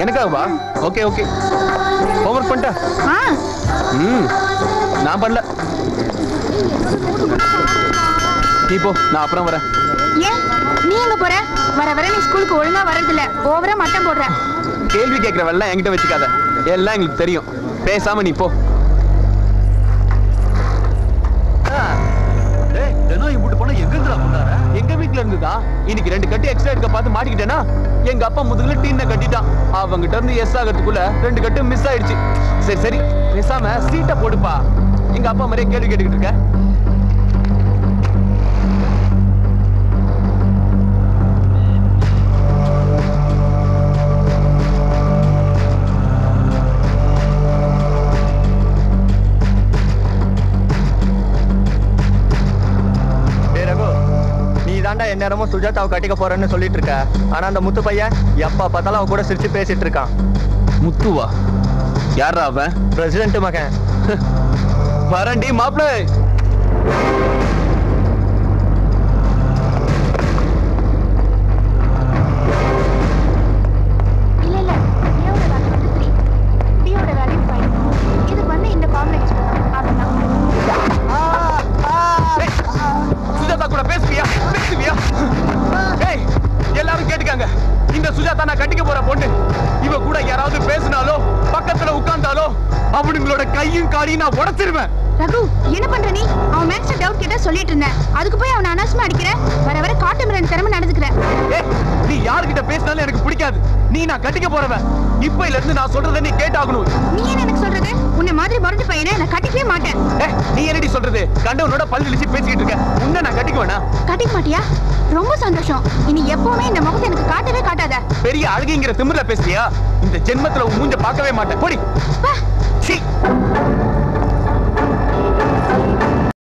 எனக்காகவா? Okay okay. Homework பண்ணிட்டா? நான் பண்ணல. நீ போ, நான் அப்புறம் வரேன். ஏன் நீ எங்க போற? வர வர நீ ஸ்கூலுக்கு ஒழுங்கா வரதில்ல, ஓவரா மட்டம் போடுற. கேள்வி கேட்கிறவெல்லாம் என்கிட்ட வச்சுக்காத, எல்லாம் எங்களுக்கு தெரியும். பேசாம நீ போ. எங்க வீட்டுல இருந்துதா இன்னைக்கு 2 கட்டு எக்ஸ்ட்ரா எடுக்க பார்த்து மாட்டிக்கிட்டேனா எங்க அப்பா முதுகுல டீனை கட்டிட்டான். அவங்கிட்ட இருந்து எஸ் ஆகிறதுக்குள்ள 2 கட்டு மிஸ் ஆயிடுச்சு. சரி சரி பேசாம சீட்டை போடுப்பா. எங்க அப்பா மாதிரியே கேள்வி கேட்டுக்கிட்டு இருக்க. நேரமும் சுஜாதாவை கட்டிக்க போறேன்னு சொல்லிட்டு இருக்க. ஆனா அந்த முத்து பையன் எப்ப பார்த்தாலும் அவ கூட சிரிச்சு பேசிட்டு இருக்கான். முத்துவா? யாரா அவன்? பிரசிடென்ட் மகன். வரண்டி மாப்பிள. இல்ல இல்ல, ஏவோட வேல்யூ வந்து 3, டியோட வேல்யூ 5. இதுக்கு வந்து இந்த ஃபார்முலா யூஸ் பண்ணலாம். அப்படினா சுஜாதா கூட பேசுவியா? ஏய், எல்லாரும் கேட்டுக்காங்க. இந்த சுஜாதா நான் கட்டிக்க போற பொண்ணு. இவ கூட யாராவது பேசினாலோ பக்கத்துல உட்கார்ந்தாலோ அவனுங்களோட கையும் காலையும் நான் உடைச்சிருவேன். ரகு, என்ன பண்ற நீ? அவன் மேக்ஸ்ல டவுட் கேட்டா சொல்லிட்டு இருந்தேன். அதுக்கு போய் அவன் அனாவசியமா அடிக்கிற. வர வர காட்டு மிரான் தரமா நடந்துக்கிற. ஏய், நீ யார்கிட்ட பேசினாலும் எனக்கு பிடிக்காது. நீ நான் கட்டிக்க போறவன். இப்பையில இருந்து நான் சொல்றதை நீ கேட்டாகணும். நீ என்ன எனக்கு சொல்றது? உன்னை மாதிரி முரட்டு பையனை நான் கட்டிக்கவே மாட்டேன். ஏய், நீ என்னடி சொல்றது? கண்டவனோட பல்லு இழிச்சு பேசிக்கிட்டு இருக்க. உன்னை நான் கட்டிக்குவேனா? கட்டிக்க மாட்டியா? ரொம்ப சந்தோஷம். இனி எப்பவுமே இந்த முகத்தை எனக்கு காட்டவே காட்டாத. பெரிய அழகிங்கிற திமிர்ல பேசுறியா? இந்த ஜென்மத்துல உன் மூஞ்ச பார்க்கவே மாட்டேன். போடி. சீ.